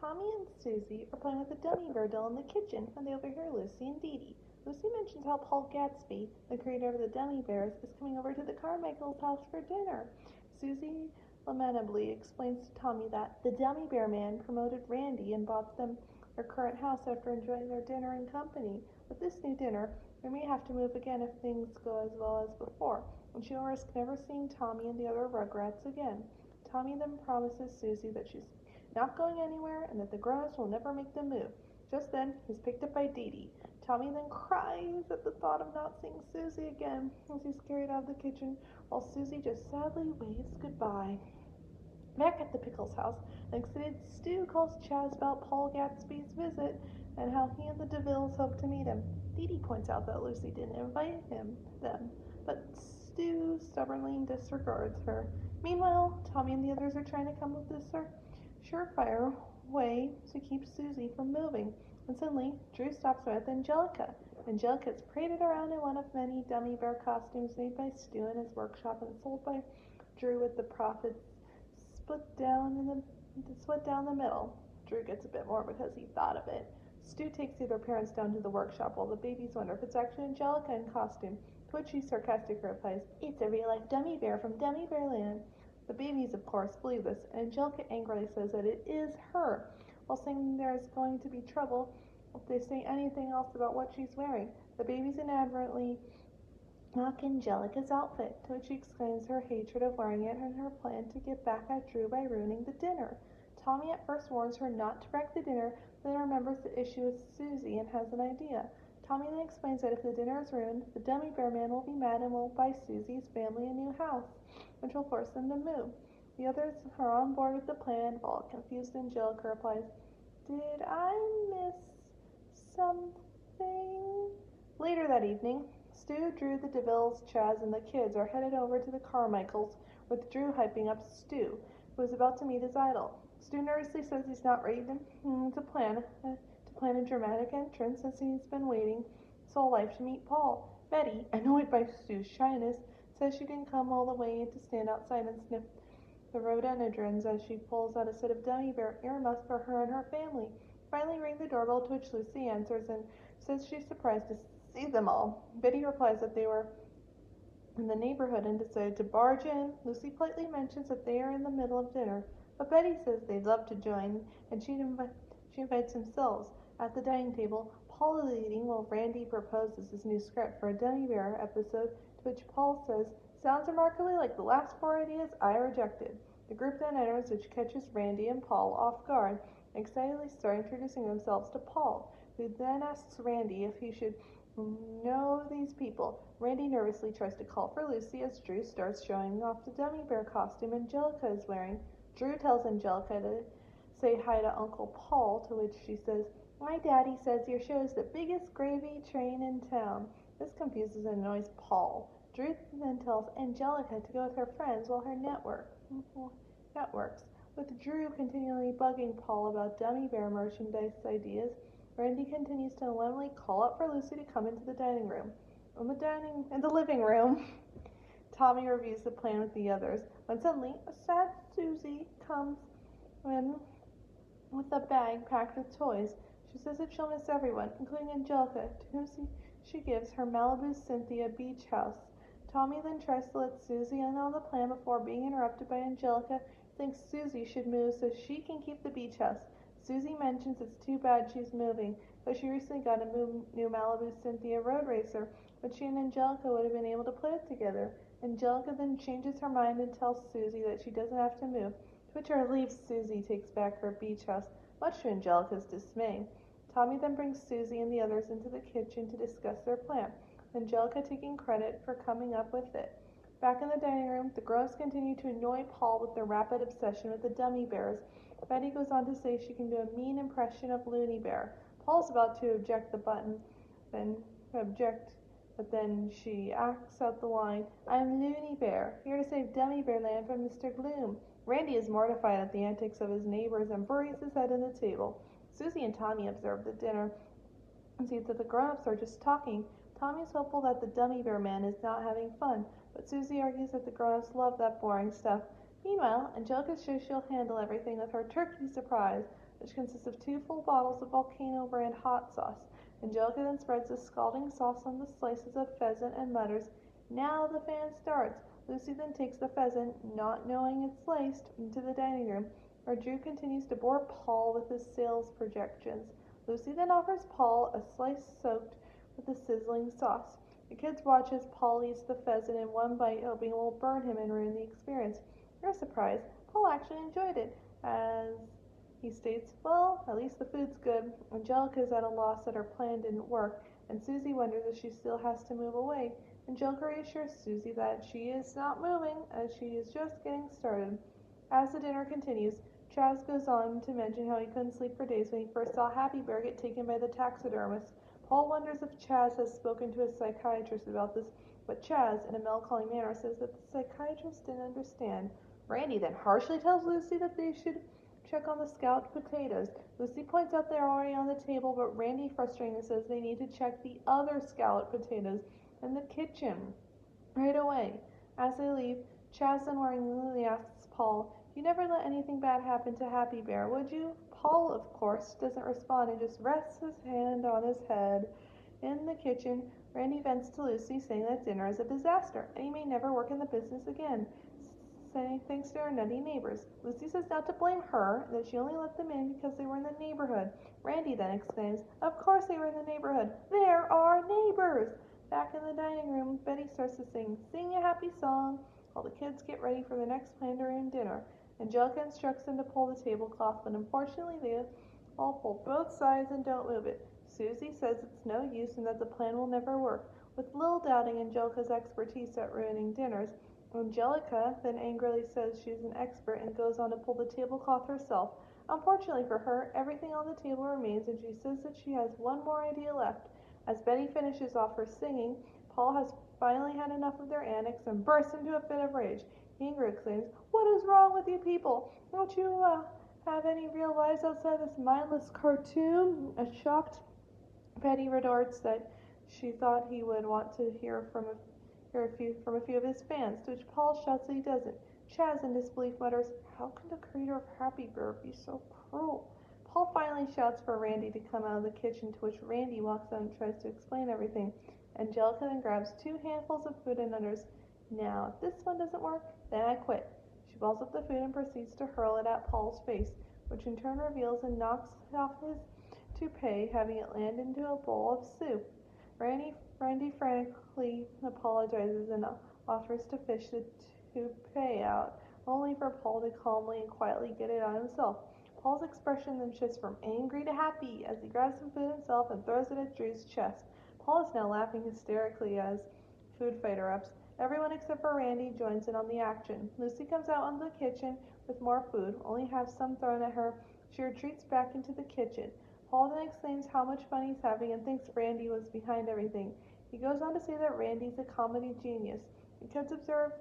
Tommy and Susie are playing with a dummy bear doll in the kitchen when they overhear Lucy and Dee Dee. Lucy mentions how Paul Gadsby, the creator of the Dummy Bears, is coming over to the Carmichaels' house for dinner. Susie lamentably explains to Tommy that the Dummy Bear Man promoted Randy and bought them their current house after enjoying their dinner in company. With this new dinner, they may have to move again if things go as well as before, and she'll risk never seeing Tommy and the other rugrats again. Tommy then promises Susie that she's not going anywhere and that the grown-ups will never make them move. Just then, he's picked up by Dee Dee. Tommy then cries at the thought of not seeing Susie again as he's carried out of the kitchen, while Susie just sadly waves goodbye. Back at the Pickles house, an excited Stu calls Chaz about Paul Gadsby's visit and how he and the DeVilles hope to meet him. Dee Dee points out that Lucy didn't invite them, but Stu stubbornly disregards her. Meanwhile, Tommy and the others are trying to come up with a surefire way to keep Susie from moving. And suddenly, Drew stops with Angelica. Angelica is paraded around in one of many dummy bear costumes made by Stu in his workshop and sold by Drew, with the profits split down the middle. Drew gets a bit more because he thought of it. Stu takes the other parents down to the workshop while the babies wonder if it's actually Angelica in costume, to which she sarcastically replies, "It's a real-life dummy bear from Dummy Bear Land." The babies, of course, believe this, and Angelica angrily says that it is her, while saying there is going to be trouble if they say anything else about what she's wearing. The babies inadvertently mock Angelica's outfit, to which she explains her hatred of wearing it and her plan to get back at Drew by ruining the dinner. Tommy at first warns her not to wreck the dinner, but then remembers the issue with Susie and has an idea. Tommy then explains that if the dinner is ruined, the Dummy Bear Man will be mad and won't buy Susie's family a new house, which will force them to move. The others are on board with the plan, while confused Angelica replies, "Did I miss something?" Later that evening, Stu, Drew, the DeVilles, Chaz, and the kids are headed over to the Carmichaels, with Drew hyping up Stu, who is about to meet his idol. Stu nervously says he's not ready to plan a dramatic entrance, as he's been waiting his whole life to meet Paul. Betty, annoyed by Stu's shyness, says she didn't come all the way to stand outside and sniff the rhododendrons as she pulls out a set of dummy bear earmuffs for her and her family. Finally ring the doorbell, to which Lucy answers and says she's surprised to see them all. Betty replies that they were in the neighborhood and decided to barge in. Lucy politely mentions that they are in the middle of dinner, but Betty says they'd love to join, and she invites themselves. At the dining table, Paul is eating while Randy proposes his new script for a Dummy Bear episode, to which Paul says, "Sounds remarkably like the last 4 ideas I rejected." The group then enters, which catches Randy and Paul off guard, and excitedly start introducing themselves to Paul, who then asks Randy if he should know these people. Randy nervously tries to call for Lucy as Drew starts showing off the Dummy Bear costume Angelica is wearing. Drew tells Angelica to say hi to Uncle Paul, to which she says, "My daddy says your show is the biggest gravy train in town." This confuses and annoys Paul. Drew then tells Angelica to go with her friends while her networks. With Drew continually bugging Paul about Dummy Bear merchandise ideas, Randy continues to unwillingly call out for Lucy to come into the dining room. In the living room, Tommy reviews the plan with the others, when suddenly a sad Susie comes in with a bag packed with toys. She says that she'll miss everyone, including Angelica, to whom she gives her Malibu Cynthia beach house. Tommy then tries to let Susie in on the plan before being interrupted by Angelica, who thinks Susie should move so she can keep the beach house. Susie mentions it's too bad she's moving, but she recently got a new Malibu Cynthia road racer, which she and Angelica would have been able to play with together. Angelica then changes her mind and tells Susie that she doesn't have to move, to which her relieved Susie takes back her beach house, much to Angelica's dismay. Tommy then brings Susie and the others into the kitchen to discuss their plan, Angelica taking credit for coming up with it. Back in the dining room, the girls continue to annoy Paul with their rapid obsession with the dummy bears. Betty goes on to say she can do a mean impression of Looney Bear. Paul's about to object, but then she acts out the line, "I'm Looney Bear, here to save Dummy Bear Land from Mr. Gloom." Randy is mortified at the antics of his neighbors and buries his head in the table. Susie and Tommy observe the dinner and see that the grown-ups are just talking. Tommy is hopeful that the Dummy Bear Man is not having fun, but Susie argues that the grown-ups love that boring stuff. Meanwhile, Angelica shows she'll handle everything with her turkey surprise. which consists of 2 full bottles of Volcano brand hot sauce. Angelica then spreads the scalding sauce on the slices of pheasant and mutters, "Now the fan starts." Lucy then takes the pheasant, not knowing it's laced, into the dining room, where Drew continues to bore Paul with his sales projections. Lucy then offers Paul a slice soaked with the sizzling sauce. The kids watch as Paul eats the pheasant in one bite, hoping it will burn him and ruin the experience. To their surprise, Paul actually enjoyed it, as he states, "Well, at least the food's good." Angelica is at a loss that her plan didn't work, and Susie wonders if she still has to move away. Angelica reassures Susie that she is not moving, as she is just getting started. As the dinner continues, Chaz goes on to mention how he couldn't sleep for days when he first saw Happy Bear get taken by the taxidermist. Paul wonders if Chaz has spoken to his psychiatrist about this, but Chaz, in a melancholy manner, says that the psychiatrist didn't understand. Randy then harshly tells Lucy that they should check on the scalloped potatoes. Lucy points out they're already on the table, but Randy frustratingly says they need to check the other scalloped potatoes in the kitchen right away. As they leave, Chaz unworryingly asks Paul, "You never let anything bad happen to Happy Bear, would you?" Paul, of course, doesn't respond and just rests his hand on his head. In the kitchen, Randy vents to Lucy, saying that dinner is a disaster and he may never work in the business again, saying thanks to her nutty neighbors. Lucy says not to blame her, that she only let them in because they were in the neighborhood. Randy then exclaims, "Of course they were in the neighborhood. They're our neighbors." Back in the dining room, Betty starts to sing a happy song, while the kids get ready for the next planned room dinner. Angelica instructs them to pull the tablecloth, but unfortunately they all pull both sides and don't move it. Susie says it's no use and that the plan will never work. With Lil doubting Angelica's expertise at ruining dinners, Angelica then angrily says she's an expert and goes on to pull the tablecloth herself. Unfortunately for her, everything on the table remains, and she says that she has one more idea left. As Betty finishes off her singing, Paul has finally had enough of their antics and bursts into a fit of rage. He angrily exclaims, "What is wrong with you people? Don't you have any real lives outside this mindless cartoon?" A shocked Betty retorts that she thought he would want to hear from a few of his fans, to which Paul shouts that he doesn't. Chaz, in disbelief, mutters, "How can the creator of Happy Bear be so cruel?" Paul finally shouts for Randy to come out of the kitchen, to which Randy walks out and tries to explain everything. Angelica then grabs 2 handfuls of food and utters, "Now, if this one doesn't work, then I quit." She balls up the food and proceeds to hurl it at Paul's face, which in turn reveals and knocks off his toupee, having it land into a bowl of soup. Randy frantically apologizes and offers to fish the toupee out, only for Paul to calmly and quietly get it on himself. Paul's expression then shifts from angry to happy as he grabs some food himself and throws it at Drew's chest. Paul is now laughing hysterically as food fight erupts. Everyone except for Randy joins in on the action. Lucy comes out on the kitchen with more food, only has some thrown at her. She retreats back into the kitchen. Paul then exclaims how much fun he's having and thinks Randy was behind everything. He goes on to say that Randy's a comedy genius. The kids observe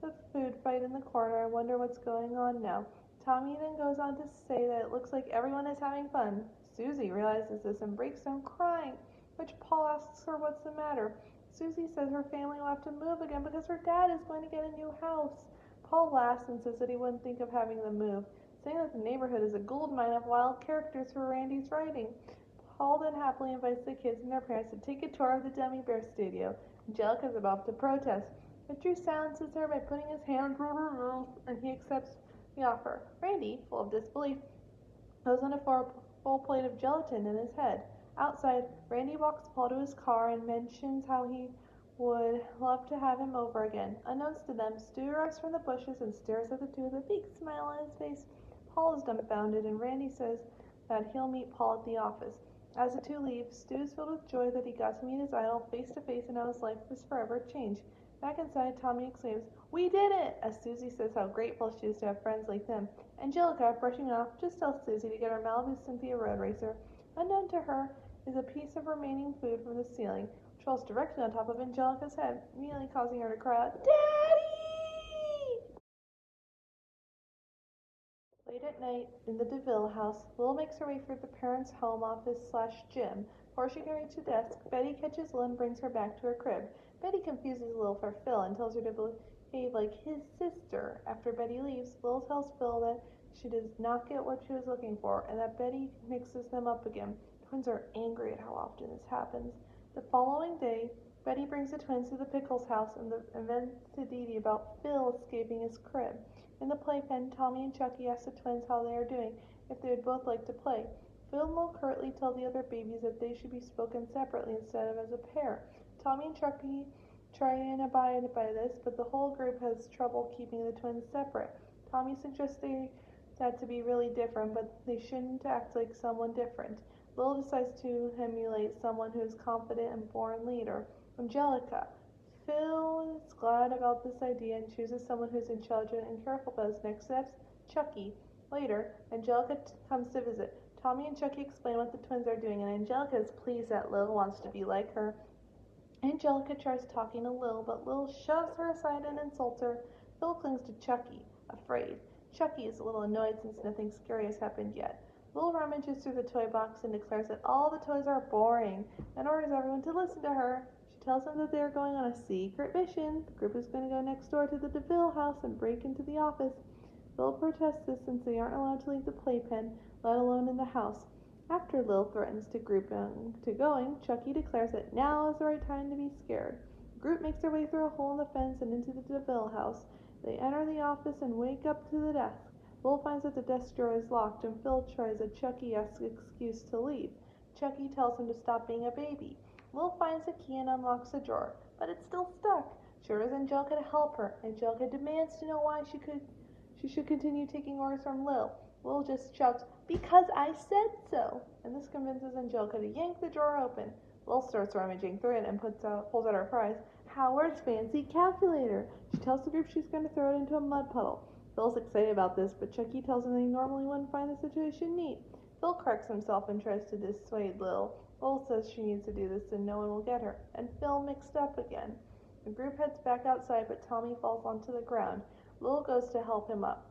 the food fight in the corner and wonder what's going on now. Tommy then goes on to say that it looks like everyone is having fun. Susie realizes this and breaks down crying, which Paul asks her what's the matter. Susie says her family will have to move again because her dad is going to get a new house. Paul laughs and says that he wouldn't think of having them move, saying that the neighborhood is a goldmine of wild characters for Randy's writing. Paul then happily invites the kids and their parents to take a tour of the Dummi Bear studio. Angelica is about to protest, but Drew silences her by putting his hand through her mouth, and he accepts the offer. Randy, full of disbelief, goes on a full plate of gelatin in his head. Outside, Randy walks Paul to his car and mentions how he would love to have him over again. Unknowns to them, Stu arrives from the bushes and stares at the two with a big smile on his face. Paul is dumbfounded, and Randy says that he'll meet Paul at the office. As the two leave, Stu is filled with joy that he got to meet his idol face to face and how his life was forever changed. Back inside, Tommy exclaims, "We did it!" as Susie says how grateful she is to have friends like them. Angelica, brushing off, just tells Susie to get her Malibu Cynthia road racer. Unknown to her is a piece of remaining food from the ceiling, which falls directly on top of Angelica's head, immediately causing her to cry out, "Daddy!" Late at night, in the DeVille house, Lil makes her way through the parents' home office/gym. Before she can reach the desk, Betty catches Lil and brings her back to her crib. Betty confuses Lil for Phil and tells her to behave like his sister. After Betty leaves, Lil tells Phil that she does not get what she was looking for, and that Betty mixes them up again. Twins are angry at how often this happens. The following day, Betty brings the twins to the Pickles' house and vents to Dee Dee about Phil escaping his crib. In the playpen, Tommy and Chuckie ask the twins how they are doing, if they would both like to play. Phil and Lil curtly tell the other babies that they should be spoken separately instead of as a pair. Tommy and Chuckie try and abide by this, but the whole group has trouble keeping the twins separate. Tommy suggests that to be really different, but they shouldn't act like someone different. Lil decides to emulate someone who is confident and born leader, Angelica. Phil is glad about this idea and chooses someone who's intelligent and careful for his next steps, Chuckie. Later, Angelica comes to visit. Tommy and Chuckie explain what the twins are doing, and Angelica is pleased that Lil wants to be like her. Angelica tries talking to Lil, but Lil shoves her aside and insults her. Phil clings to Chuckie, afraid. Chuckie is a little annoyed since nothing scary has happened yet. Lil rummages through the toy box and declares that all the toys are boring and orders everyone to listen to her. She tells them that they are going on a secret mission. The group is going to go next door to the DeVille house and break into the office. Phil protests this since they aren't allowed to leave the playpen, let alone in the house. After Lil threatens to going, Chuckie declares that now is the right time to be scared. The group makes their way through a hole in the fence and into the DeVille house. They enter the office and wake up to the desk. Lil finds that the desk drawer is locked, and Phil tries a Chuckie-esque excuse to leave. Chuckie tells him to stop being a baby. Lil finds the key and unlocks the drawer, but it's still stuck. She orders Angelica to help her. Angelica demands to know why she should continue taking orders from Lil. Lil just shouts, "Because I said so!" And this convinces Angelica to yank the drawer open. Lil starts rummaging through it and pulls out her prize, Howard's fancy calculator. She tells the group she's going to throw it into a mud puddle. Phil's excited about this, but Chuckie tells him they normally wouldn't find the situation neat. Phil corrects himself and tries to dissuade Lil. Lil says she needs to do this and no one will get her, and Phil mixed up again. The group heads back outside, but Tommy falls onto the ground. Lil goes to help him up,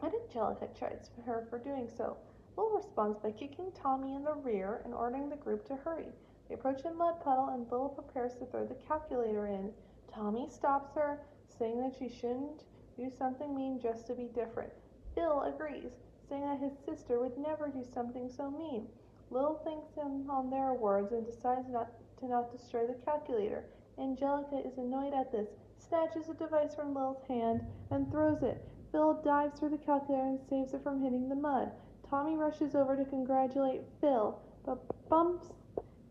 but Angelica chides her for doing so. Lil responds by kicking Tommy in the rear and ordering the group to hurry. They approach the mud puddle and Lil prepares to throw the calculator in. Tommy stops her, saying that she shouldn't do something mean just to be different. Phil agrees, saying that his sister would never do something so mean. Lil thanks him on their words and decides not to destroy the calculator. Angelica is annoyed at this, snatches the device from Lil's hand, and throws it. Phil dives for the calculator and saves it from hitting the mud. Tommy rushes over to congratulate Phil, but bumps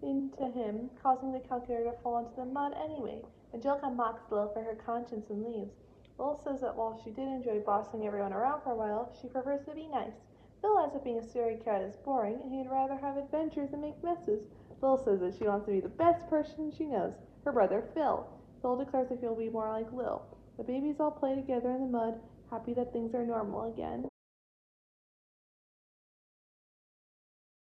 into him, causing the calculator to fall into the mud anyway. Angelica mocks Lil for her conscience and leaves. Lil says that while she did enjoy bossing everyone around for a while, she prefers to be nice. Phil adds that being a stray cat is boring, and he'd rather have adventures and make messes. Lil says that she wants to be the best person she knows, her brother Phil. Phil declares that he'll be more like Lil. The babies all play together in the mud, happy that things are normal again.